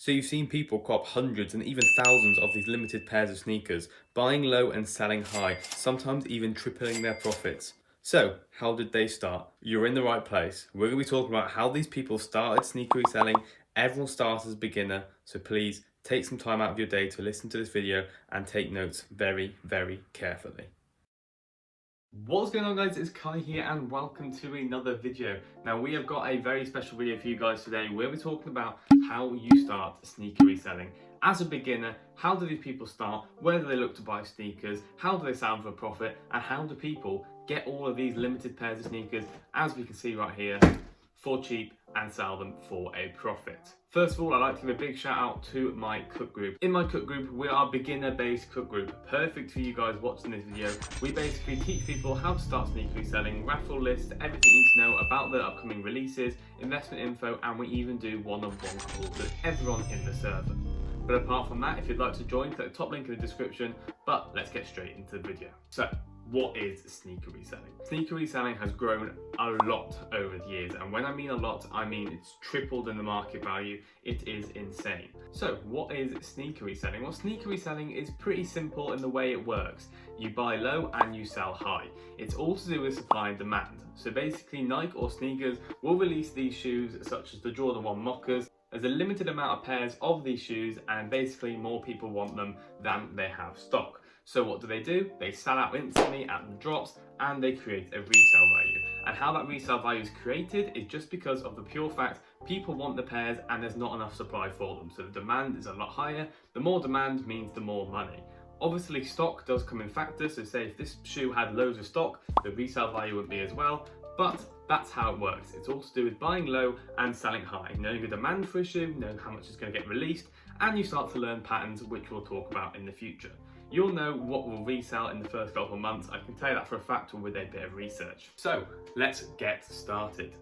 So you've seen people cop hundreds and even thousands of these limited pairs of sneakers, buying low and selling high, sometimes even tripling their profits. So, how did they start? You're in the right place. We're going to be talking about how these people started sneaker reselling. Everyone starts as a beginner, so please take some time out of your day to listen to this video and take notes very, very carefully. What's going on, guys? It's Kai here and welcome to another video. Now we have got a very special video for you guys today where we're talking about how you start sneaker reselling. As a beginner, how do these people start? Where do they look to buy sneakers? How do they sell for a profit? And how do people get all of these limited pairs of sneakers, as we can see right here, for cheap and sell them for a profit? First of all, I'd like to give a big shout out to my cook group. In my cook group, we are a beginner-based cook group, perfect for you guys watching this video. We basically teach people how to start sneaker reselling, raffle lists, everything you need to know about the upcoming releases, investment info, and we even do one-on-one calls with everyone in the server. But apart from that, if you'd like to join, click the top link in the description. But let's get straight into the video. So, what is sneaker reselling? Sneaker reselling has grown a lot over the years, and when I mean a lot, I mean it's tripled in the market value. It is insane. So what is sneaker reselling? Well, sneaker reselling is pretty simple in the way it works. You buy low and you sell high. It's all to do with supply and demand. So basically, Nike or sneakers will release these shoes such as the Jordan 1 Moccas. There's a limited amount of pairs of these shoes, and basically more people want them than they have stock. So what do? They sell out instantly at the drops and they create a resale value. And how that resale value is created is just because of the pure fact people want the pairs and there's not enough supply for them. So the demand is a lot higher. The more demand means the more money. Obviously stock does come in factors, so say if this shoe had loads of stock, the resale value would be as well. But that's how it works. It's all to do with buying low and selling high, knowing the demand for a shoe, knowing how much is going to get released, and you start to learn patterns which we'll talk about in the future. You'll know what will resell in the first couple of months. I can tell you that for a fact with a bit of research. So let's get started.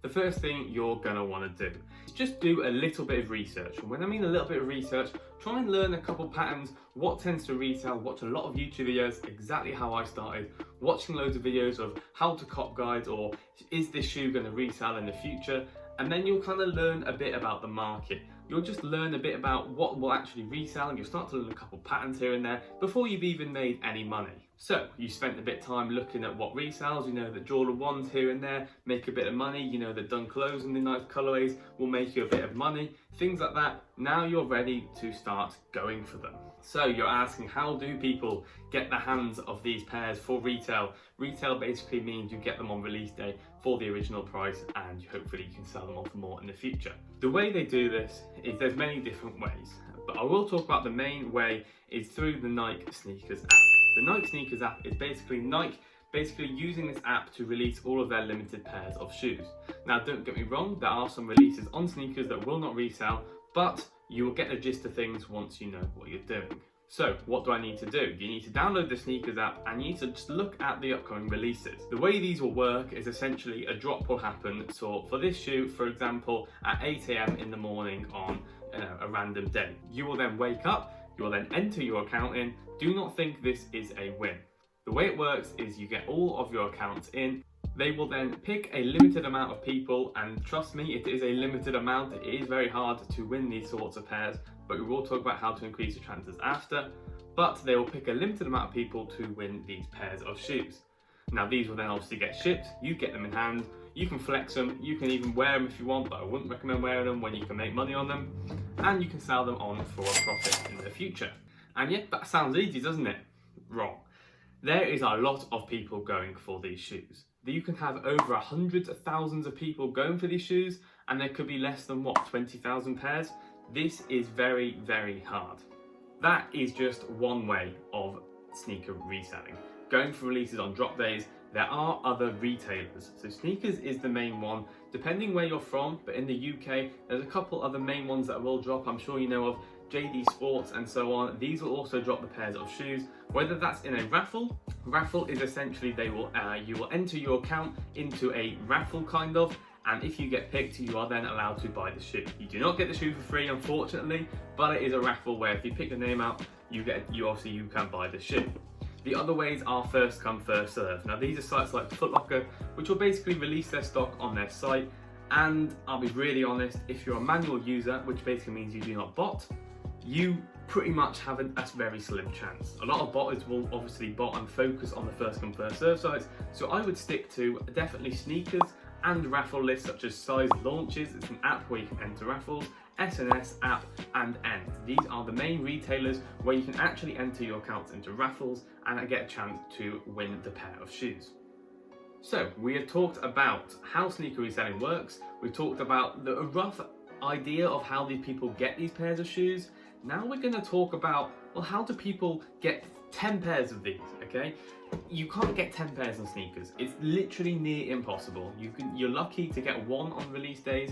The first thing you're going to want to do is just do a little bit of research. And when I mean a little bit of research, try and learn a couple patterns, what tends to resell, watch a lot of YouTube videos, exactly how I started, watching loads of videos of how to cop guides or is this shoe going to resell in the future? And then you'll kind of learn a bit about the market. You'll just learn a bit about what will actually resell, and you'll start to learn a couple patterns here and there before you've even made any money. So you spent a bit of time looking at what resells. You know that Jordan 1s here and there make a bit of money. You know that done clothes and the nice colorways will make you a bit of money. Things like that. Now you're ready to start going for them. So you're asking, how do people get the hands of these pairs for retail? Retail basically means you get them on release day for the original price, and hopefully you can sell them on for more in the future. The way they do this is there's many different ways, but I will talk about the main way is through the Nike Sneakers app. The Nike Sneakers app is basically Nike using this app to release all of their limited pairs of shoes. Now don't get me wrong, there are some releases on sneakers that will not resell, but you will get the gist of things once you know what you're doing. So what do I need to do? You need to download the Sneakers app and you need to just look at the upcoming releases. The way these will work is essentially a drop will happen. So for this shoe, for example, at 8 AM in the morning on a random day. You will then wake up, you will then enter your account in. Do not think this is a win. The way it works is you get all of your accounts in. They will then pick a limited amount of people, and trust me, it is a limited amount. It is very hard to win these sorts of pairs, but we will talk about how to increase your chances after. But they will pick a limited amount of people to win these pairs of shoes. Now these will then obviously get shipped, you get them in hand, you can flex them, you can even wear them if you want, but I wouldn't recommend wearing them when you can make money on them, and you can sell them on for a profit in the future. And yeah, that sounds easy, doesn't it? Wrong. There is a lot of people going for these shoes. You can have over hundreds of thousands of people going for these shoes, and there could be less than, 20,000 pairs? This is very, very hard. That is just one way of sneaker reselling. Going for releases on drop days, there are other retailers. So sneakers is the main one, depending where you're from, but in the UK, there's a couple other main ones that will drop. I'm sure you know of JD Sports and so on. These will also drop the pairs of shoes, whether that's in a raffle. Raffle is essentially you will enter your account into a raffle kind of, and if you get picked, you are then allowed to buy the shoe. You do not get the shoe for free, unfortunately, but it is a raffle where if you pick your name out, you can buy the shoe. The other ways are first come, first serve. Now these are sites like Foot Locker, which will basically release their stock on their site, And I'll be really honest, if you're a manual user, which basically means you do not bot, you pretty much have a very slim chance. A lot of botters will obviously bot and focus on the first come first serve sites, so I would stick to definitely sneakers and raffle lists such as Size Launches. It's an app where you can enter raffles, SNS app, and End. These are the main retailers where you can actually enter your accounts into raffles and get a chance to win the pair of shoes. So we have talked about how sneaker reselling works. We've talked about a rough idea of how these people get these pairs of shoes. Now we're going to talk about, well, how do people get 10 pairs of these, okay? You can't get 10 pairs on sneakers. It's literally near impossible. You're lucky to get one on release days,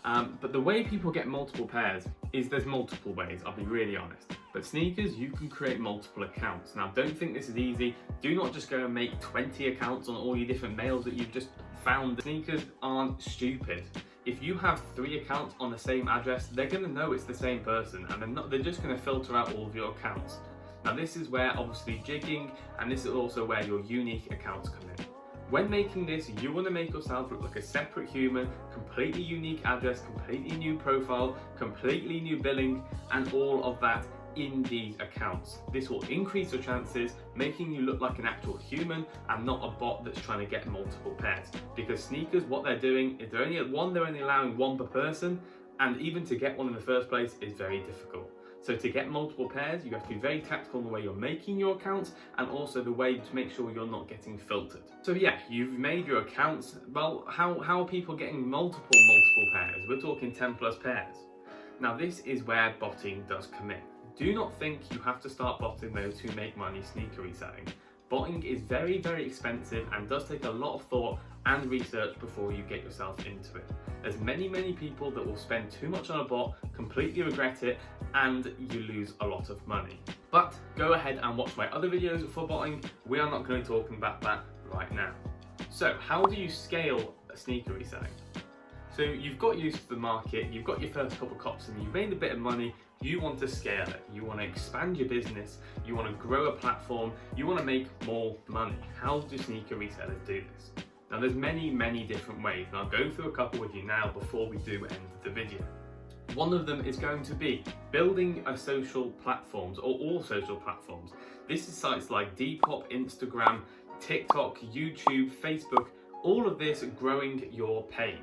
but the way people get multiple pairs is there's multiple ways, I'll be really honest. But sneakers, you can create multiple accounts. Now, don't think this is easy. Do not just go and make 20 accounts on all your different mails that you've just found. Sneakers aren't stupid. If you have 3 accounts on the same address, they're gonna know it's the same person, and they're just gonna filter out all of your accounts. Now, this is where obviously Jigging, and this is also where your unique accounts come in. When making this, you want to make yourself look like a separate human, completely unique address, completely new profile, completely new billing, and all of that in these accounts. This will increase your chances, making you look like an actual human and not a bot that's trying to get multiple pairs. Because sneakers, what they're doing is they're only allowing one per person, and even to get one in the first place is very difficult. So to get multiple pairs, you have to be very tactical in the way you're making your accounts, and also the way to make sure you're not getting filtered. So yeah, you've made your accounts. Well, how are people getting multiple pairs? We're talking 10 plus pairs. Now this is where botting does come in. Do not think you have to start botting those who make money sneaker reselling. Botting is very, very expensive and does take a lot of thought and research before you get yourself into it. There's many people that will spend too much on a bot, completely regret it, and you lose a lot of money. But go ahead and watch my other videos for botting. We are not going to be talking about that right now. So how do you scale a sneaker reselling? So you've got used to the market, you've got your first couple cops and you've made a bit of money. You want to scale it, you want to expand your business, you want to grow a platform, you want to make more money. How do sneaker resellers do this? Now there's many different ways, and I'll go through a couple with you now before we do end the video. One of them is going to be building a social platforms, or all social platforms. This is sites like Depop, Instagram, TikTok, YouTube, Facebook, all of this growing your page.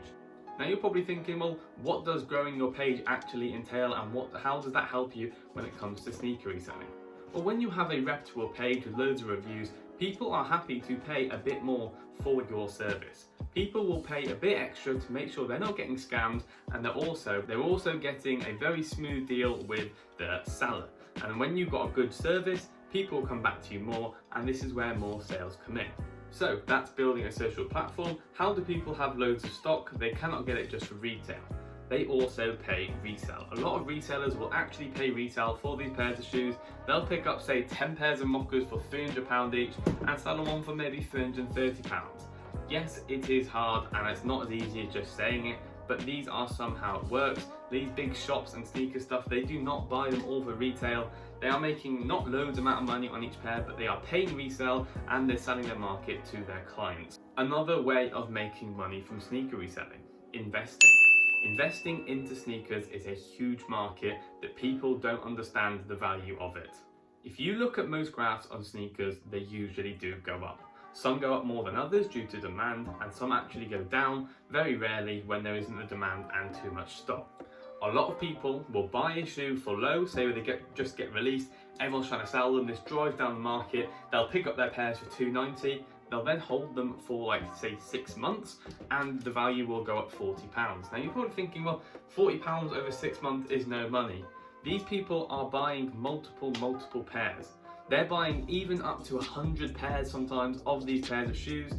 Now you're probably thinking, well, what does growing your page actually entail, and how does that help you when it comes to sneaker reselling? Well, when you have a reputable page with loads of reviews, people are happy to pay a bit more for your service. People will pay a bit extra to make sure they're not getting scammed, and they're also getting a very smooth deal with the seller. And when you've got a good service, people will come back to you more, and this is where more sales come in. So that's building a social platform. How do people have loads of stock? They cannot get it just for retail. They also pay resell. A lot of resellers will actually pay resell for these pairs of shoes. They'll pick up, say, 10 pairs of mockers for £300 each and sell them on for maybe £330. Yes, it is hard and it's not as easy as just saying it, but these are somehow it works. These big shops and sneaker stuff, they do not buy them all for retail. They are making not loads amount of money on each pair, but they are paying resell and they're selling their market to their clients. Another way of making money from sneaker reselling, investing. Investing into sneakers is a huge market that people don't understand the value of it. If you look at most graphs on sneakers, they usually do go up. Some go up more than others due to demand, and some actually go down very rarely when there isn't a demand and too much stock. A lot of people will buy a shoe for low, say when they just get released, everyone's trying to sell them, this drives down the market, they'll pick up their pairs for $2.90, they'll then hold them for like say 6 months and the value will go up £40. Now you're probably thinking, well, £40 over 6 months is no money. These people are buying multiple pairs. They're buying even up to 100 pairs sometimes of these pairs of shoes.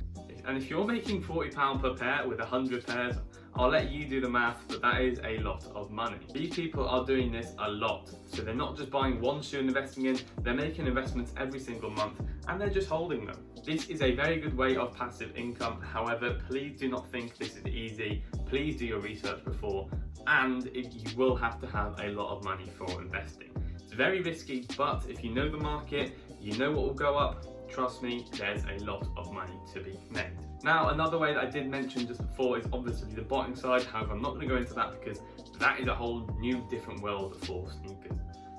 And if you're making £40 per pair with 100 pairs, I'll let you do the math, but that is a lot of money. These people are doing this a lot. So they're not just buying one shoe and investing in, they're making investments every single month and they're just holding them. This is a very good way of passive income. However, please do not think this is easy. Please do your research before, and you will have to have a lot of money for investing. It's very risky, but if you know the market, you know what will go up, trust me, there's a lot of money to be made. Now, another way that I did mention just before is obviously the botting side. However, I'm not going to go into that because that is a whole new different world for sneakers.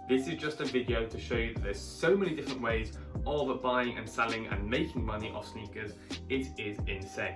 This is just a video to show you that there's so many different ways of buying and selling and making money off sneakers. It is insane.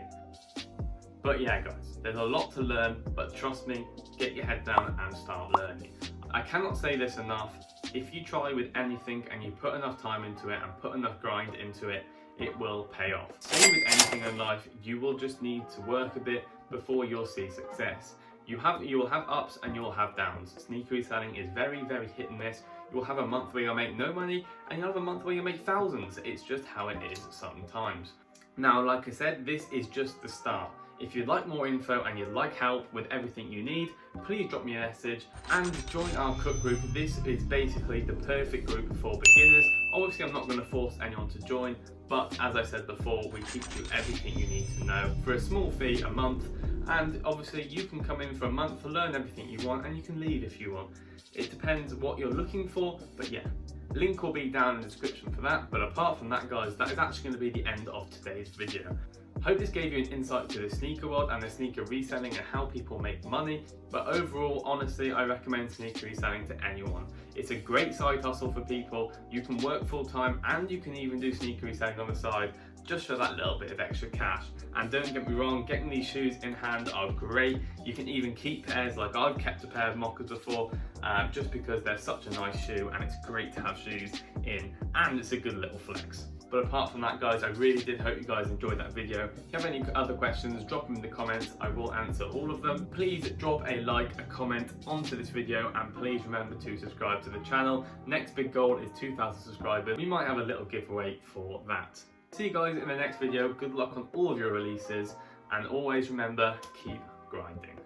But yeah guys, there's a lot to learn, but trust me, get your head down and start learning. I cannot say this enough, if you try with anything and you put enough time into it and put enough grind into it, it will pay off. Same with anything in life, you will just need to work a bit before you'll see success. You will have ups and you'll have downs. Sneaker reselling is very, very hit and miss. You'll have a month where you'll make no money and you'll have a month where you'll make thousands. It's just how it is sometimes. Now, like I said, this is just the start. If you'd like more info and you'd like help with everything you need, please drop me a message and join our cook group. This is basically the perfect group for beginners. Obviously, I'm not going to force anyone to join, but as I said before, we teach you everything you need to know for a small fee a month. And obviously, you can come in for a month to learn everything you want and you can leave if you want. It depends what you're looking for, but yeah. Link will be down in the description for that, but apart from that guys, that is actually going to be the end of today's video. Hope this gave you an insight to the sneaker world and the sneaker reselling and how people make money, but overall, honestly, I recommend sneaker reselling to anyone. It's a great side hustle for people. You can work full time and you can even do sneaker reselling on the side just for that little bit of extra cash. And don't get me wrong, getting these shoes in hand are great. You can even keep pairs, like I've kept a pair of mockers before, just because they're such a nice shoe and it's great to have shoes in and it's a good little flex. But apart from that guys, I really did hope you guys enjoyed that video. If you have any other questions, drop them in the comments. I will answer all of them. Please drop a like, a comment onto this video, and please remember to subscribe to the channel. Next big goal is 2,000 subscribers. We might have a little giveaway for that. See you guys in the next video. Good luck on all of your releases, and always remember, keep grinding.